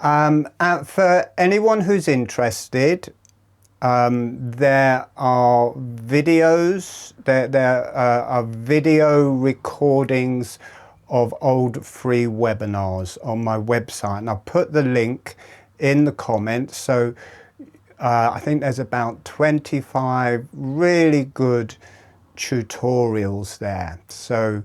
And for anyone who's interested, there are videos, there are video recordings of old free webinars on my website, and I'll put the link in the comments. So I think there's about 25 really good tutorials there. So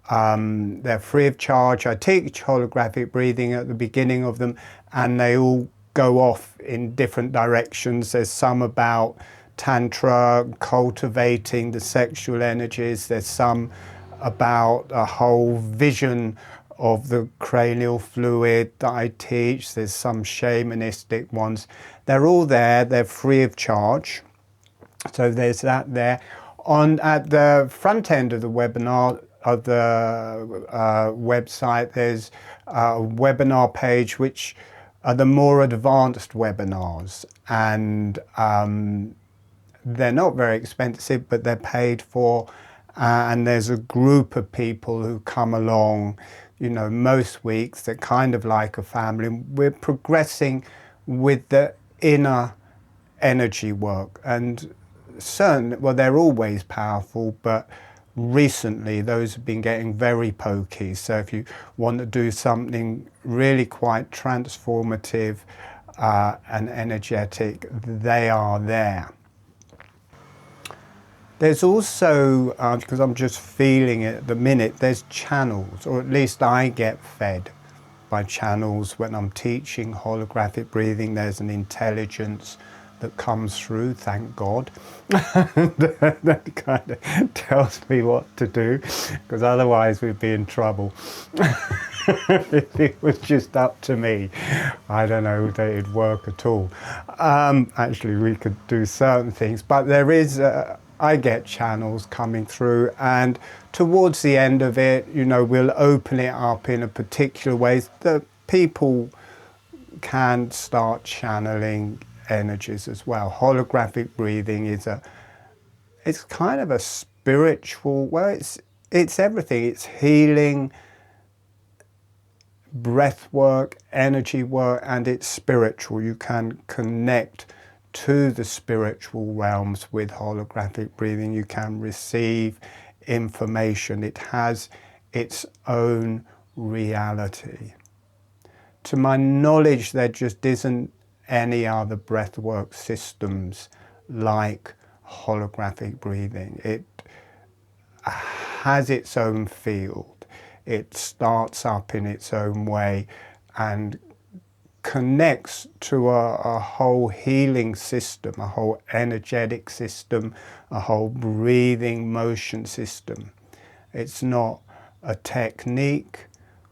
they're free of charge. I teach holographic breathing at the beginning of them, and they all go off in different directions. There's some about tantra, cultivating the sexual energies. There's some about a whole vision of the cranial fluid that I teach. There's some shamanistic ones. They're all there. They're free of charge. So there's that there. At the front end of the webinar, of the website, there's a webinar page which are the more advanced webinars, and they're not very expensive, but they're paid for, and there's a group of people who come along, you know, most weeks. They're kind of like a family. We're progressing with the inner energy work, and well, they're always powerful, but recently those have been getting very pokey. So if you want to do something really quite transformative and energetic, they are there. There's also, because I'm just feeling it at the minute, there's channels, or at least I get fed by channels when I'm teaching holographic breathing. There's an intelligence that comes through, thank God, that kind of tells me what to do, because otherwise we'd be in trouble. If it was just up to me, I don't know that it'd work at all. Actually, we could do certain things, but there is, I get channels coming through, and towards the end of it, you know, we'll open it up in a particular way that people can start channeling energies as well. Holographic breathing is it's kind of a spiritual, well, it's everything. It's healing, breath work, energy work, and it's spiritual. You can connect to the spiritual realms with holographic breathing. You can receive information. It has its own reality. To my knowledge, there just isn't any other breathwork systems like holographic breathing. It has its own field. It starts up in its own way and connects to a whole healing system, a whole energetic system, a whole breathing motion system. It's not a technique.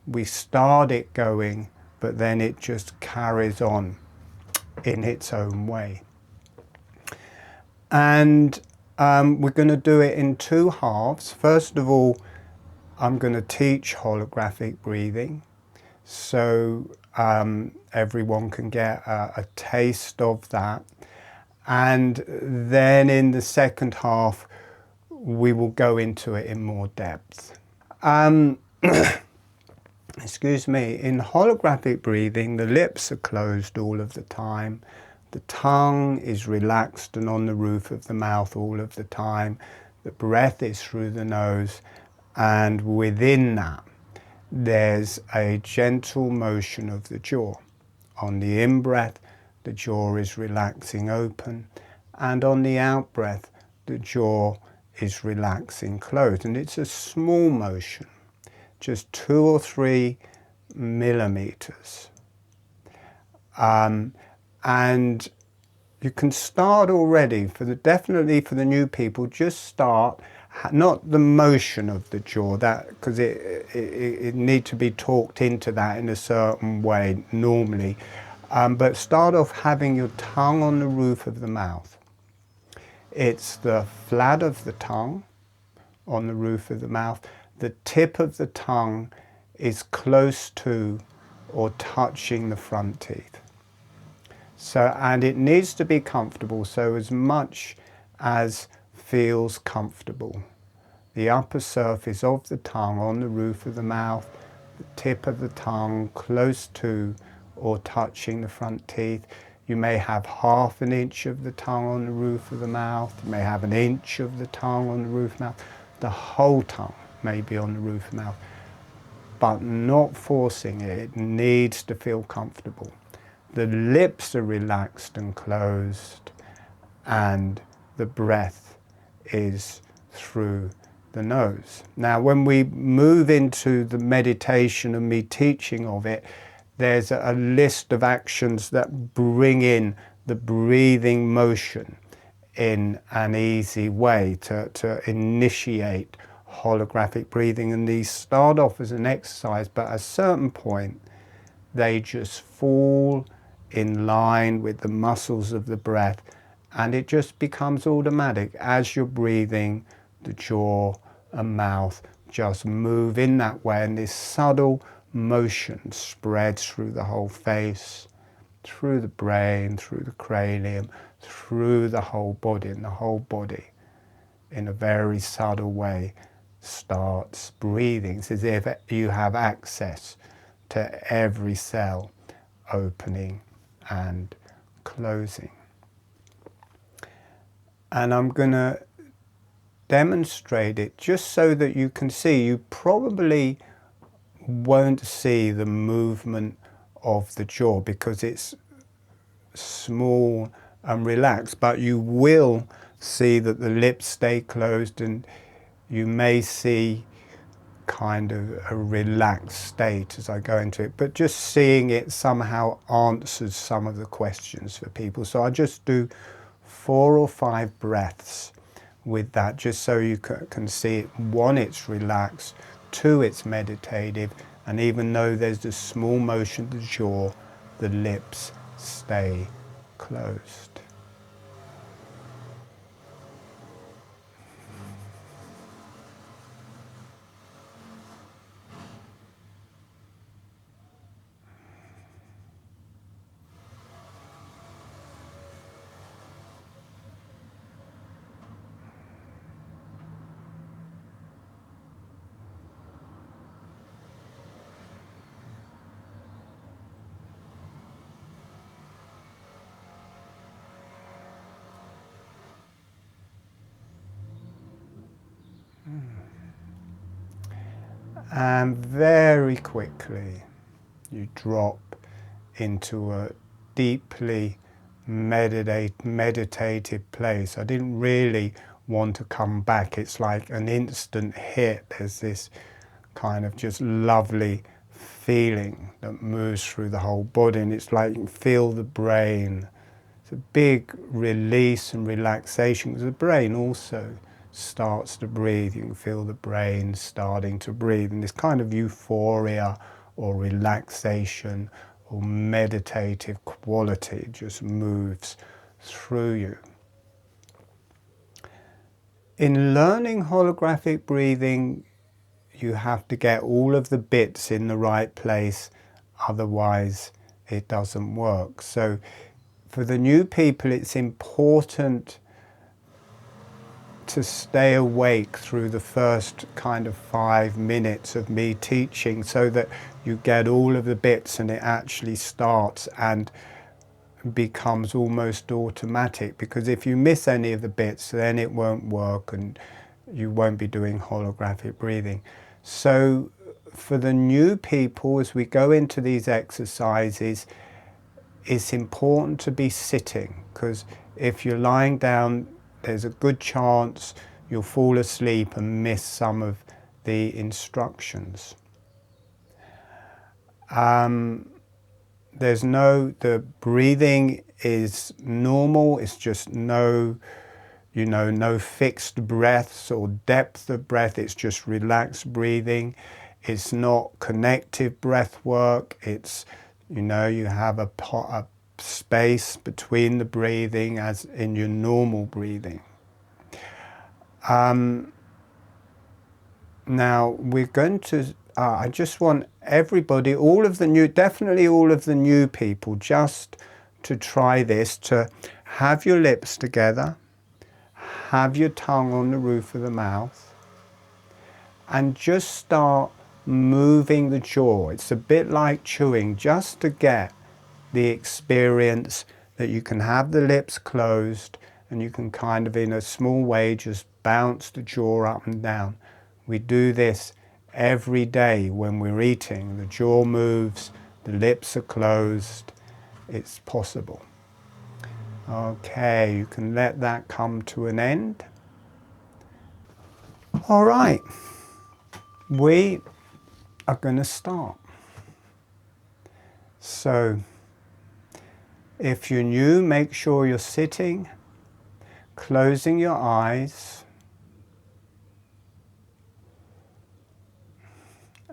We start it going, but then it just carries on in its own way. And we're going to do it in two halves. First of all, I'm going to teach holographic breathing, so everyone can get a taste of that. And then in the second half, we will go into it in more depth. Excuse me, in holographic breathing, the lips are closed all of the time. The tongue is relaxed and on the roof of the mouth all of the time. The breath is through the nose, and within that, there's a gentle motion of the jaw. On the in-breath, the jaw is relaxing open, and on the out-breath, the jaw is relaxing closed. And it's a small motion, just 2 or 3 millimeters. And you can start already, definitely for the new people, just start, not the motion of the jaw, that because it need to be talked into that in a certain way normally, but start off having your tongue on the roof of the mouth. It's the flat of the tongue on the roof of the mouth. The tip of the tongue is close to or touching the front teeth. So, and it needs to be comfortable, so as much as feels comfortable. The upper surface of the tongue on the roof of the mouth, the tip of the tongue close to or touching the front teeth. You may have half an inch of the tongue on the roof of the mouth. You may have an inch of the tongue on the roof of the mouth. The whole tongue may be on the roof of the mouth, but not forcing it. It needs to feel comfortable. The lips are relaxed and closed, and the breath is through the nose. Now, when we move into the meditation and me teaching of it, there's a list of actions that bring in the breathing motion in an easy way to initiate holographic breathing. And these start off as an exercise, but at a certain point, they just fall in line with the muscles of the breath, and it just becomes automatic. As you're breathing, the jaw and mouth just move in that way, and this subtle motion spreads through the whole face, through the brain, through the cranium, through the whole body, and the whole body in a very subtle way starts breathing. It's as if you have access to every cell opening and closing. And I'm going to demonstrate it just so that you can see. You probably won't see the movement of the jaw because it's small and relaxed, but you will see that the lips stay closed, and you may see kind of a relaxed state as I go into it, but just seeing it somehow answers some of the questions for people. So I just do 4 or 5 breaths with that, just so you can see it. 1, it's relaxed. 2, it's meditative. And even though there's a small motion of the jaw, the lips stay closed. And very quickly you drop into a deeply meditative place. I didn't really want to come back. It's like an instant hit. There's this kind of just lovely feeling that moves through the whole body, and it's like you can feel the brain. It's a big release and relaxation, because the brain also starts to breathe. You can feel the brain starting to breathe, and this kind of euphoria or relaxation or meditative quality just moves through you. In learning holographic breathing, you have to get all of the bits in the right place, otherwise it doesn't work. So for the new people, it's important to stay awake through the first kind of 5 minutes of me teaching, so that you get all of the bits and it actually starts and becomes almost automatic. Because if you miss any of the bits, then it won't work and you won't be doing holographic breathing. So for the new people, as we go into these exercises, it's important to be sitting, because if you're lying down, there's a good chance you'll fall asleep and miss some of the instructions. The breathing is normal. It's just no fixed breaths or depth of breath. It's just relaxed breathing. It's not connective breath work. It's, you have a space between the breathing as in your normal breathing. Now we're going to, I just want everybody, definitely all of the new people, just to try this, to have your lips together, have your tongue on the roof of the mouth, and just start moving the jaw. It's a bit like chewing, just to get the experience that you can have the lips closed and you can kind of in a small way just bounce the jaw up and down. We do this every day when we're eating. The jaw moves, the lips are closed. It's possible. Okay, you can let that come to an end. All right, we are going to start. So, if you're new, make sure you're sitting, closing your eyes,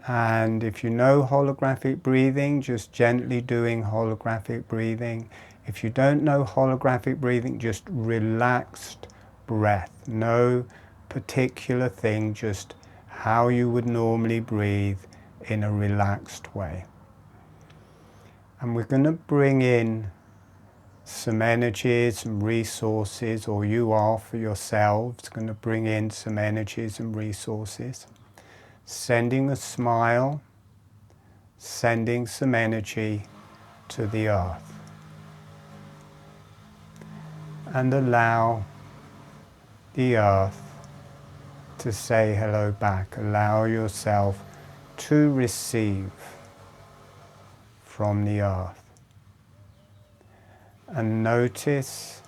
and if you know holographic breathing, just gently doing holographic breathing. If you don't know holographic breathing, just relaxed breath. No particular thing, just how you would normally breathe in a relaxed way. And we're going to bring in some energies, some resources, or you are for yourselves going to bring in some energies and resources. Sending a smile, sending some energy to the earth. And allow the earth to say hello back. Allow yourself to receive from the earth. And notice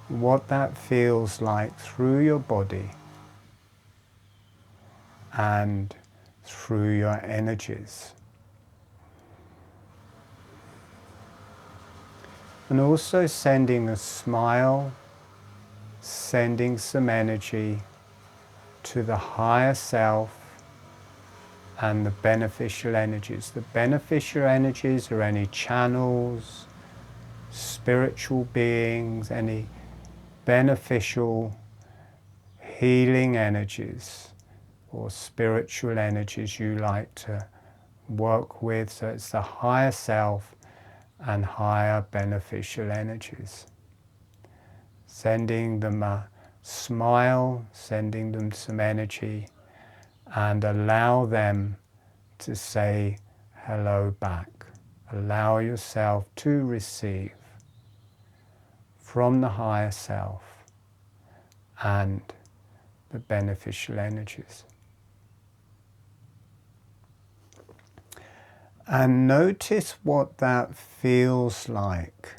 what that feels like through your body and through your energies. And also sending a smile, sending some energy to the higher self and the beneficial energies. The beneficial energies are any channels, spiritual beings, any beneficial healing energies or spiritual energies you like to work with. So it's the higher self and higher beneficial energies. Sending them a smile, sending them some energy, and allow them to say hello back. Allow yourself to receive from the higher self and the beneficial energies. And notice what that feels like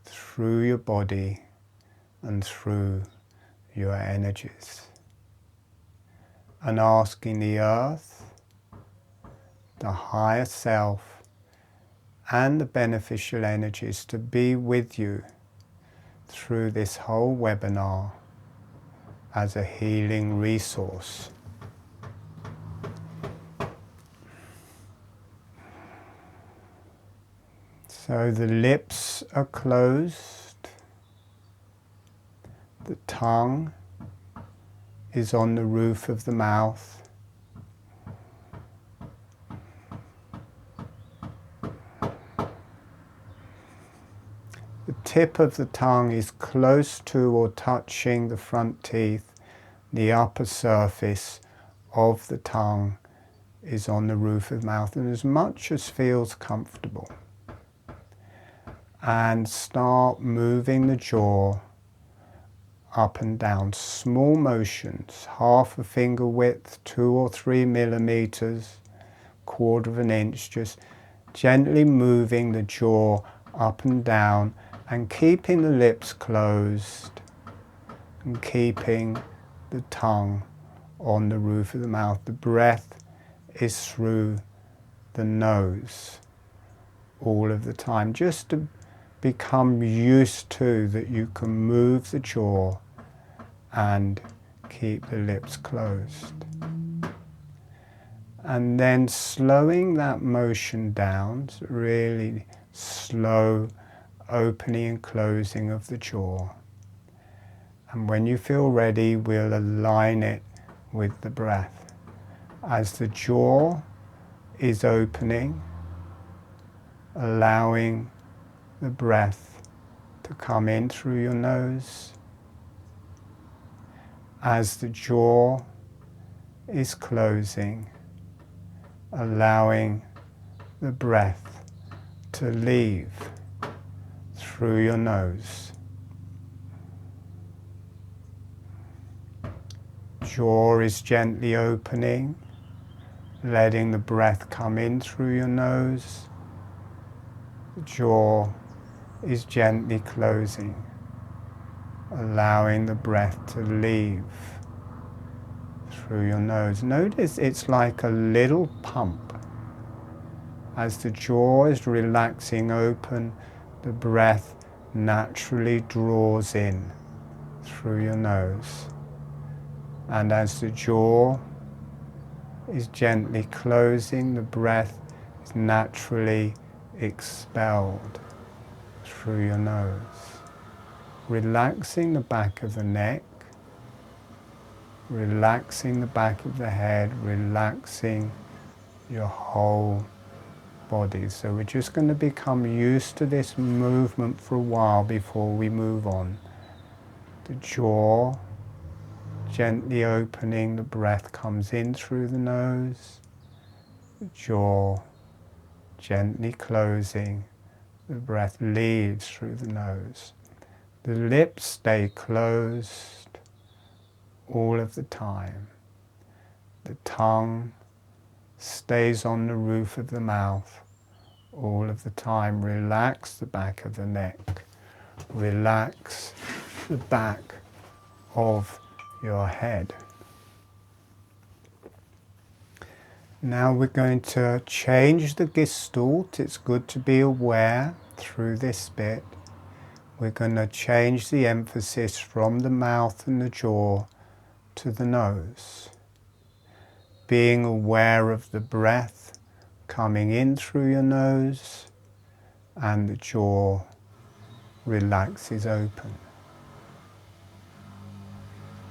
through your body and through your energies. And asking the earth, the higher self, and the beneficial energies to be with you through this whole webinar as a healing resource. So the lips are closed, the tongue is on the roof of the mouth, the tip of the tongue is close to or touching the front teeth, the upper surface of the tongue is on the roof of the mouth, and as much as feels comfortable. And start moving the jaw up and down, small motions, half a finger width, 2 or 3 millimeters, 1/4 of an inch, just gently moving the jaw up and down and keeping the lips closed and keeping the tongue on the roof of the mouth. The breath is through the nose all of the time, just to become used to that you can move the jaw and keep the lips closed. And then slowing that motion down, so really slow opening and closing of the jaw. And when you feel ready, we'll align it with the breath. As the jaw is opening, allowing the breath to come in through your nose. As the jaw is closing, allowing the breath to leave through your nose. Jaw is gently opening, letting the breath come in through your nose. The jaw is gently closing, allowing the breath to leave through your nose. Notice it's like a little pump. As the jaw is relaxing open, the breath naturally draws in through your nose. And as the jaw is gently closing, the breath is naturally expelled through your nose. Relaxing the back of the neck, relaxing the back of the head, relaxing your whole body. So we're just going to become used to this movement for a while before we move on. The jaw gently opening, the breath comes in through the nose. The jaw gently closing, the breath leaves through the nose. The lips stay closed all of the time. The tongue stays on the roof of the mouth all of the time. Relax the back of the neck. Relax the back of your head. Now we're going to change the gestalt. It's good to be aware through this bit. We're going to change the emphasis from the mouth and the jaw to the nose. Being aware of the breath coming in through your nose and the jaw relaxes open.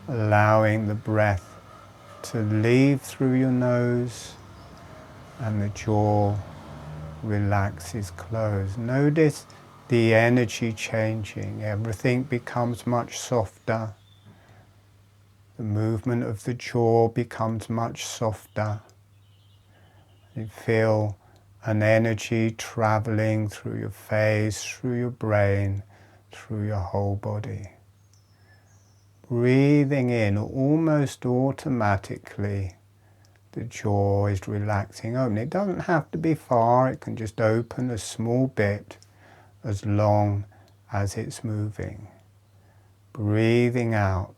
Allowing the breath to leave through your nose and the jaw relaxes closed. Notice the energy changing. Everything becomes much softer. The movement of the jaw becomes much softer. You feel an energy traveling through your face, through your brain, through your whole body. Breathing in, almost automatically, the jaw is relaxing open. It doesn't have to be far, it can just open a small bit as long as it's moving. Breathing out,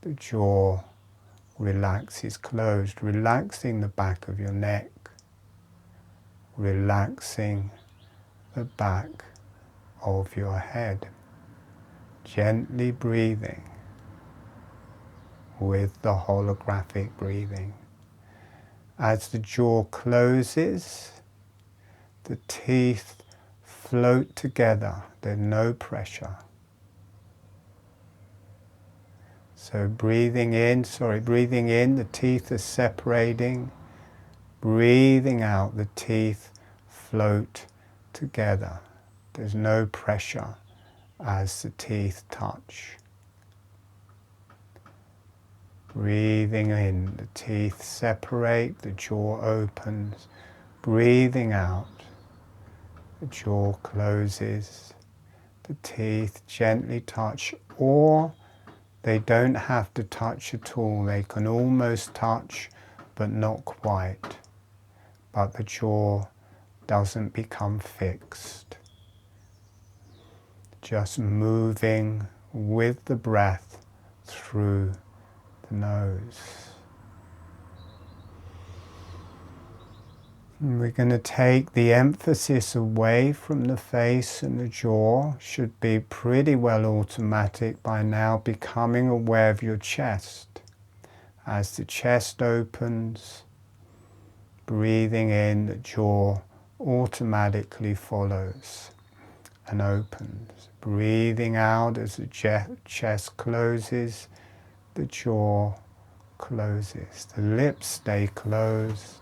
the jaw relaxes closed, relaxing the back of your neck, relaxing the back of your head. Gently breathing with the holographic breathing. As the jaw closes, the teeth float together. There's no pressure. So breathing in, the teeth are separating. Breathing out, the teeth float together. There's no pressure as the teeth touch. Breathing in, the teeth separate, the jaw opens. Breathing out, the jaw closes. The teeth gently touch, or they don't have to touch at all. They can almost touch, but not quite. But the jaw doesn't become fixed. Just moving with the breath through the nose. And we're going to take the emphasis away from the face and the jaw. Should be pretty well automatic by now, becoming aware of your chest. As the chest opens, breathing in, the jaw automatically follows and opens. Breathing out as the chest closes, the jaw closes. The lips stay closed.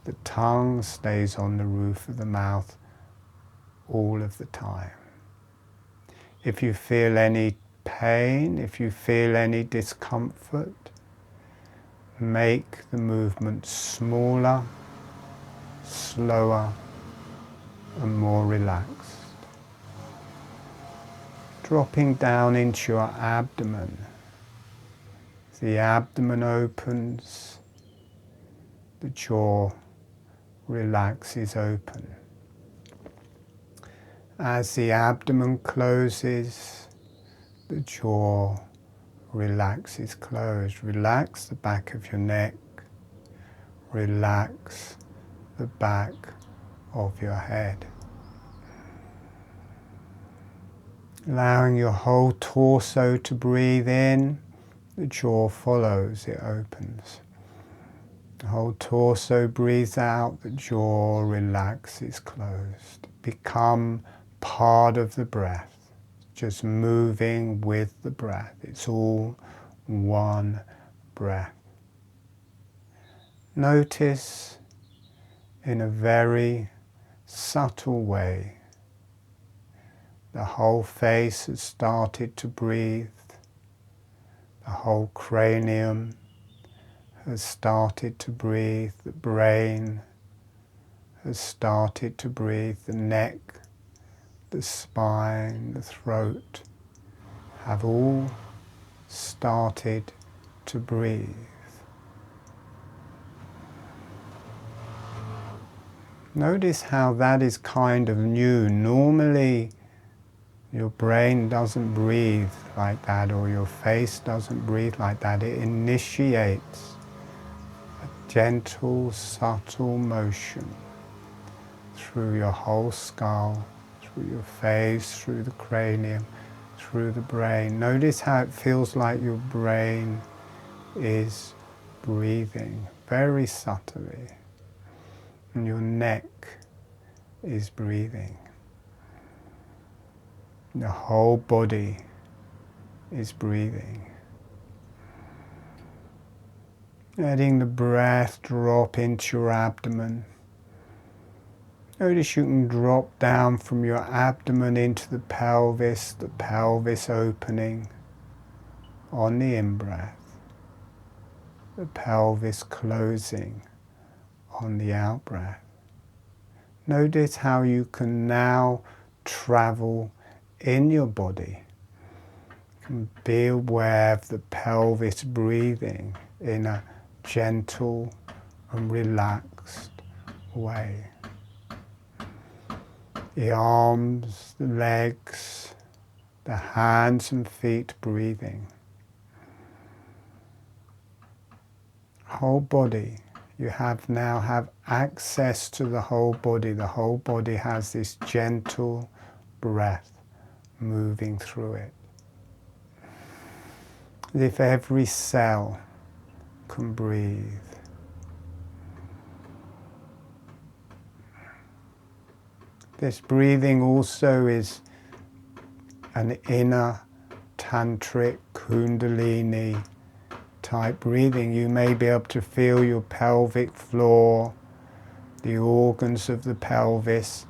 The tongue stays on the roof of the mouth all of the time. If you feel any pain, if you feel any discomfort, make the movement smaller, slower, relaxed. Dropping down into your abdomen. The abdomen opens, the jaw relaxes open. As the abdomen closes, the jaw relaxes closed. Relax the back of your neck, relax the back of your head. Allowing your whole torso to breathe in, the jaw follows, it opens. The whole torso breathes out, the jaw relaxes closed. Become part of the breath, just moving with the breath. It's all one breath. Notice in a very subtle way, the whole face has started to breathe. The whole cranium has started to breathe. The brain has started to breathe. The neck, the spine, the throat have all started to breathe. Notice how that is kind of new. Normally, your brain doesn't breathe like that, or your face doesn't breathe like that. It initiates a gentle, subtle motion through your whole skull, through your face, through the cranium, through the brain. Notice how it feels like your brain is breathing very subtly, and your neck is breathing. The whole body is breathing. Letting the breath drop into your abdomen. Notice you can drop down from your abdomen into the pelvis opening on the in-breath, the pelvis closing on the out-breath. Notice how you can now travel in your body. You can be aware of the pelvis breathing in a gentle and relaxed way. The arms, the legs, the hands and feet breathing. Whole body. You now have access to the whole body. The whole body has this gentle breath moving through it. As if every cell can breathe. This breathing also is an inner tantric kundalini type breathing. You may be able to feel your pelvic floor, the organs of the pelvis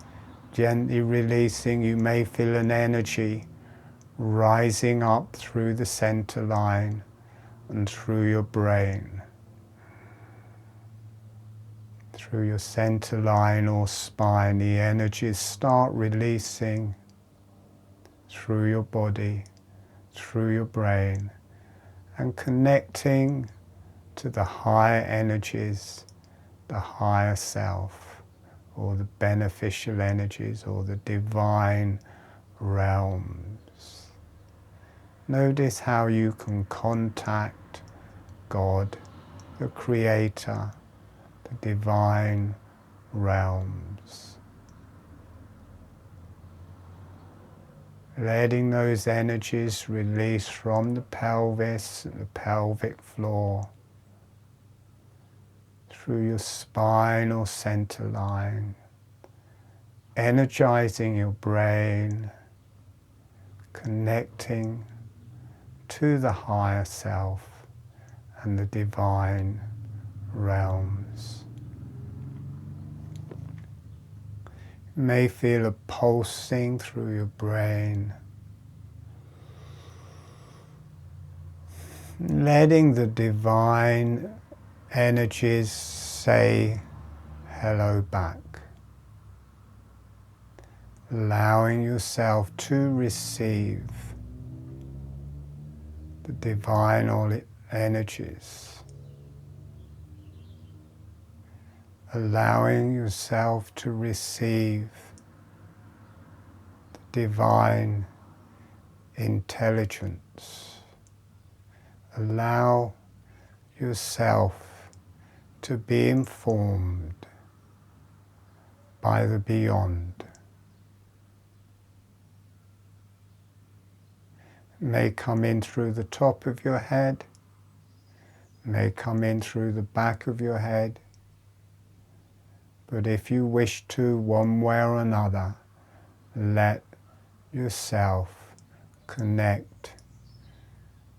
gently releasing. You may feel an energy rising up through the center line and through your brain. Through your center line or spine, the energies start releasing through your body, through your brain, and connecting to the higher energies, the higher self, or the beneficial energies, or the divine realms. Notice how you can contact God, the Creator, the divine realms. Letting those energies release from the pelvis and the pelvic floor, through your spine or center line, energizing your brain, connecting to the higher self and the divine realms. You may feel a pulsing through your brain, letting the divine energies say hello back. allowing yourself to receive the divine energies, allowing yourself to receive the divine intelligence. Allow yourself to be informed by the beyond. It may come in through the top of your head, may come in through the back of your head, but if you wish to, one way or another, let yourself connect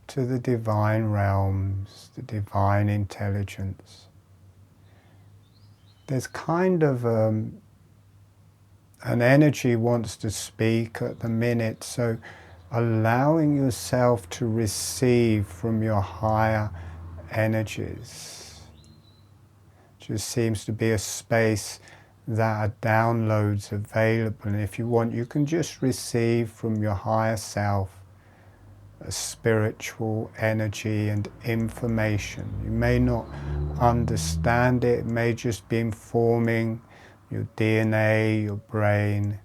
to the divine realms, the divine intelligence. There's kind of an energy wants to speak at the minute, so allowing yourself to receive from your higher energies. Just seems to be a space that are downloads available, and if you want, you can just receive from your higher self a spiritual energy and information. You may not understand it, it may just be informing your DNA, your brain,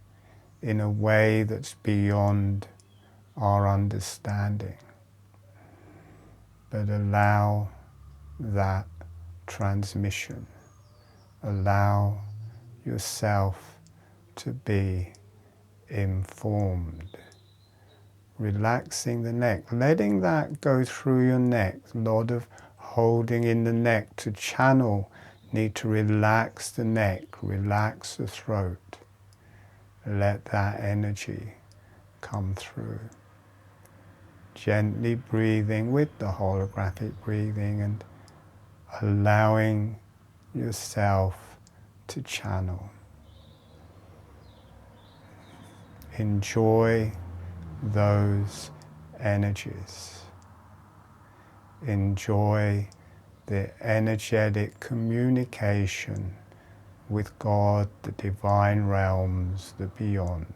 in a way that's beyond our understanding. But allow that transmission. Allow yourself to be informed. Relaxing the neck, letting that go through your neck. A lot of holding in the neck to channel. Need to relax the neck, relax the throat. Let that energy come through. Gently breathing with the holographic breathing and allowing yourself to channel. Enjoy those energies. Enjoy the energetic communication with God, the divine realms, the beyond.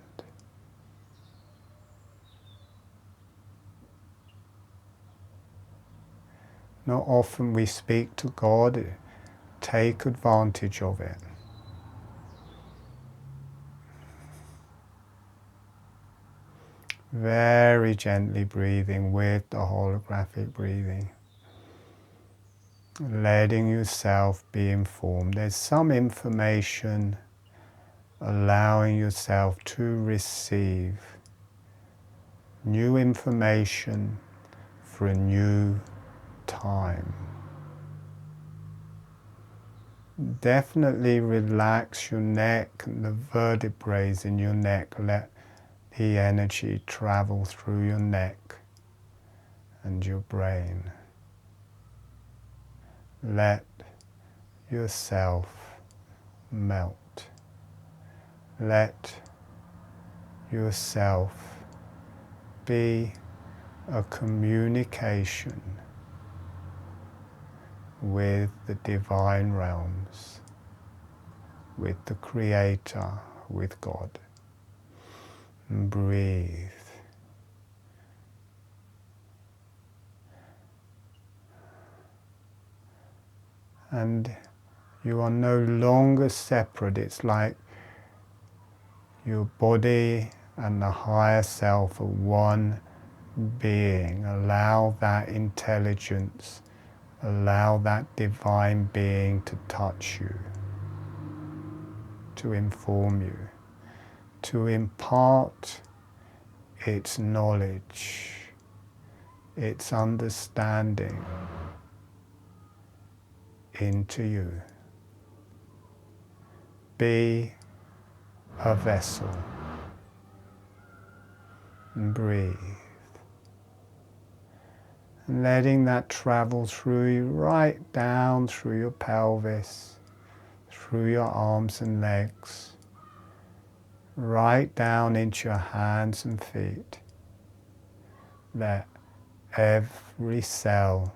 Not often we speak to God, take advantage of it. Very gently breathing with the holographic breathing. Letting yourself be informed. There's some information, allowing yourself to receive new information for a new time. Definitely relax your neck and the vertebrae in your neck. Let the energy travel through your neck and your brain. Let yourself melt. Let yourself be a communication with the divine realms, with the Creator, with God. And breathe. And you are no longer separate. It's like your body and the higher self are one being. Allow that intelligence, allow that divine being to touch you, to inform you, to impart its knowledge, its understanding into you. Be a vessel and breathe. And letting that travel through you, right down through your pelvis, through your arms and legs, right down into your hands and feet. Let every cell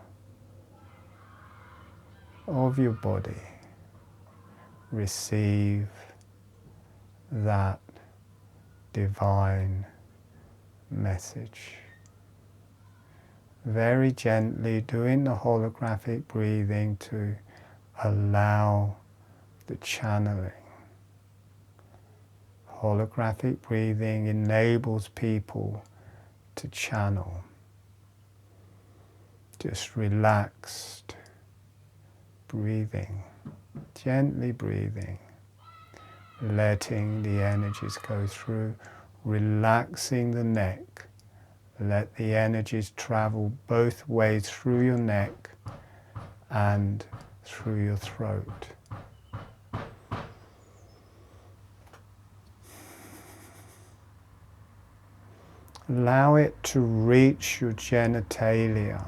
of your body receive that divine message. Very gently doing the holographic breathing to allow the channeling. Holographic breathing enables people to channel. Just relaxed breathing, gently breathing, letting the energies go through, relaxing the neck. Let the energies travel both ways through your neck and through your throat. Allow it to reach your genitalia.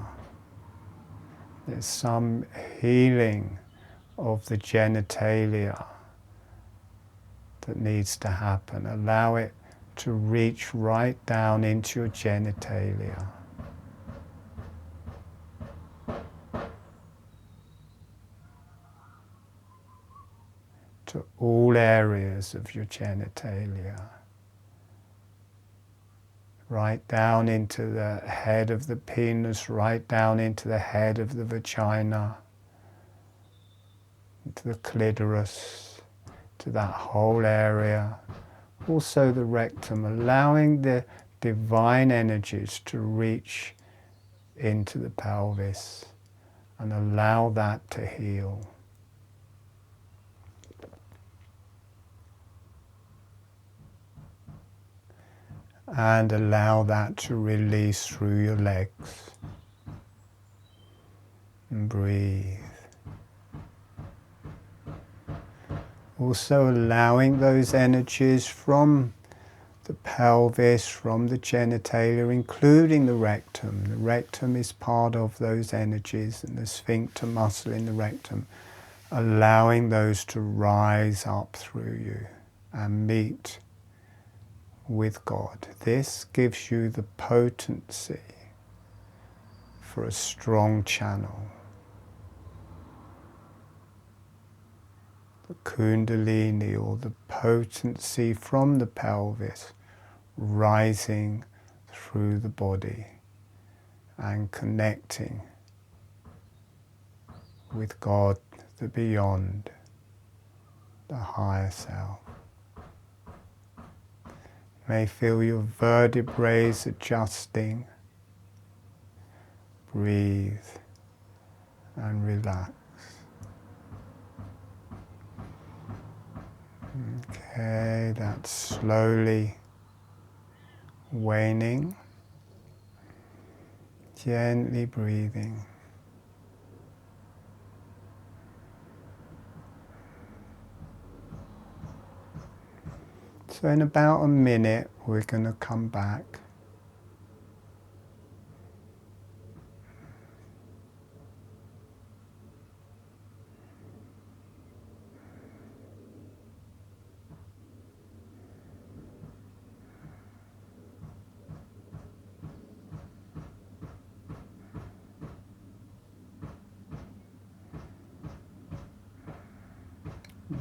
There's some healing of the genitalia that needs to happen. Allow it to reach right down into your genitalia. To all areas of your genitalia. Right down into the head of the penis, right down into the head of the vagina, into the clitoris, to that whole area. Also the rectum, allowing the divine energies to reach into the pelvis and allow that to heal. And allow that to release through your legs. And breathe. Also allowing those energies from the pelvis, from the genitalia, including the rectum. The rectum is part of those energies, and the sphincter muscle in the rectum, allowing those to rise up through you and meet with God. This gives you the potency for a strong channel. The kundalini, or the potency from the pelvis, rising through the body and connecting with God, the beyond, the higher self. You may feel your vertebrae adjusting. Breathe and relax. Okay, that's slowly waning. Gently breathing. So in about a minute, we're going to come back.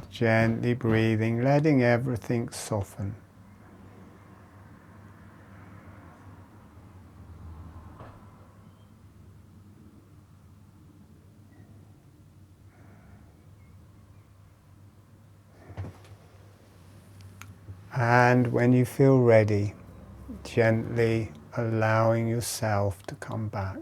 Gently breathing, letting everything soften. And when you feel ready, gently allowing yourself to come back.